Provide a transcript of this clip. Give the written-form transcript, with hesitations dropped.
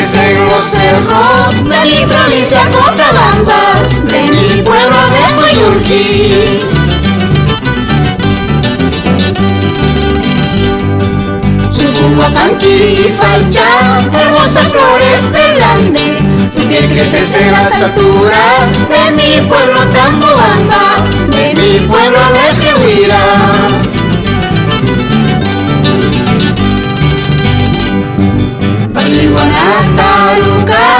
crecen los cerros de mi provincia Cotabambas, de mi pueblo de Coyurquí. Sucumacanqui, Falcha, hermosas flores del Ande, tú que creces en las alturas de mi pueblo Tambobamba, de mi pueblo de Jehuira. Parihuanas, Taruca,